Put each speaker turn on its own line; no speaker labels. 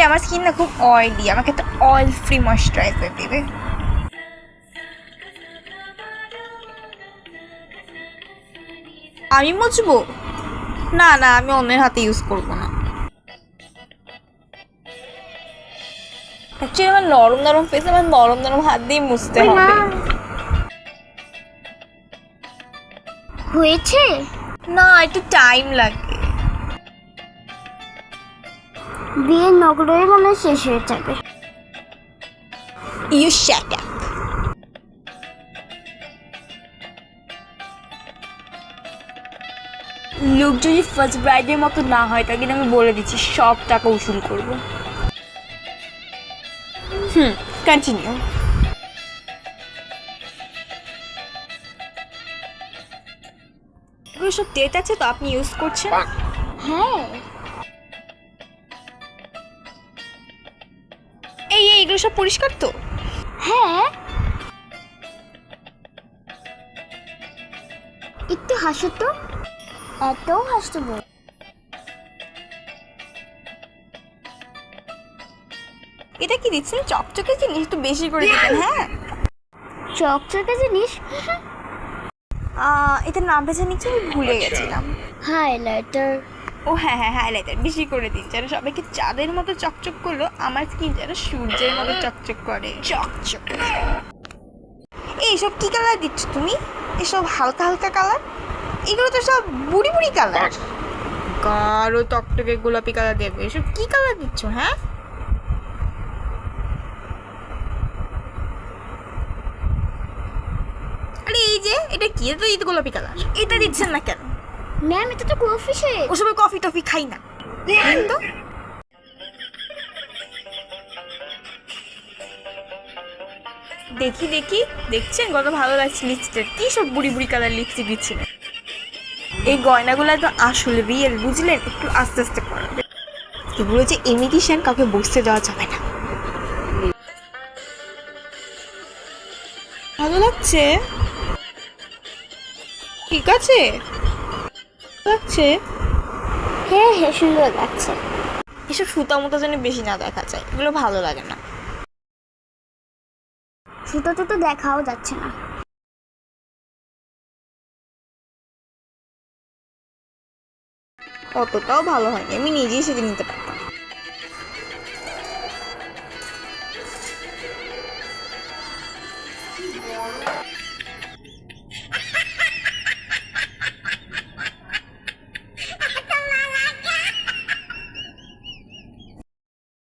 আমার স্কিন না খুব অয়েলি, আমাকে একটা অয়েল ফ্রি ময়শ্চারাইজার দেবে। আমি মুছবো? না না, আমি অন্যের হাতে ইউজ করবো না। অ্যাকচুয়ালি আমার নরম নরম ফেস, আমার নরম নরম হাত দিয়ে মুছতে হবে।
হয়েছে?
না, একটু টাইম লাগে।
বিয়ের নগরই মনে শেষ হয়ে যাবে।
You shut up. লুক যদি ফার্স্ট ব্রাইডের মতো না হয় তা কিন্তু আমি বলে দিচ্ছি সব টাকা উসুল করবো। কন্টিনিউ। এগুলো সব ডেট আছে তো আপনি ইউজ করছেন?
হ্যাঁ।
এগুলো সব পরিষ্কার তো?
হ্যাঁ, একটু হাসো তো। এত হাসতে বল।
এটা কি দিচ্ছেন? চকচকে জিনিস একটু বেশি করে দিবেন। হ্যাঁ,
চকচকে জিনিস।
এটার নামটা জানি কি, আমি ভুলে গেছিলাম।
হাইলাইটার।
ও হ্যাঁ হ্যাঁ, হাইলাইটার বেশি করে দিন যেন সবাইকে চাঁদের মতো চকচক করলো, আমার স্কিন যেন সূর্যের মতো চকচক করে। চকচক। এইসব কি কালার দিচ্ছ তুমি? এসব হালকা হালকা কালার, এগুলো তো সব বুড়ি বুড়ি কালার। গাঢ় টকটকে গোলাপি কালার দেবে, এসব কি কালার দিচ্ছ? হ্যাঁ, আরে এই যে এটা কি, এটা তো ঈদ গোলাপি কালার, এটা দিচ্ছেন না কেন?
ম্যাম, এটা তো কফি শেড।
ওসব কফি টফি খাই না। দিন তো। দেখি দেখি, দেখছেন কত ভালো লাগছে লিপস্টিক? কি সব বুড়ি বুড়ি কালার লিপস্টিক দিচ্ছিলেন? এই গয়নাগুলো তো আসলে রিয়েল, বুঝলেন? একটু আস্তে আস্তে করবে। এগুলো যে ইমিটেশন, কাউকে বসতে দেওয়া যাবে না। ভালো লাগছে? ঠিক আছে লাগছে?
হ্যাঁ হ্যাঁ, সুন্দর লাগছে।
এসব সুতা মুতা যেন বেশি না দেখা যায়, এগুলো ভালো লাগে না।
সুতো তো দেখাও যাচ্ছে না।
অতটাও ভালো হয়নি, আমি নিজেই সেজে নিতে পারতাম।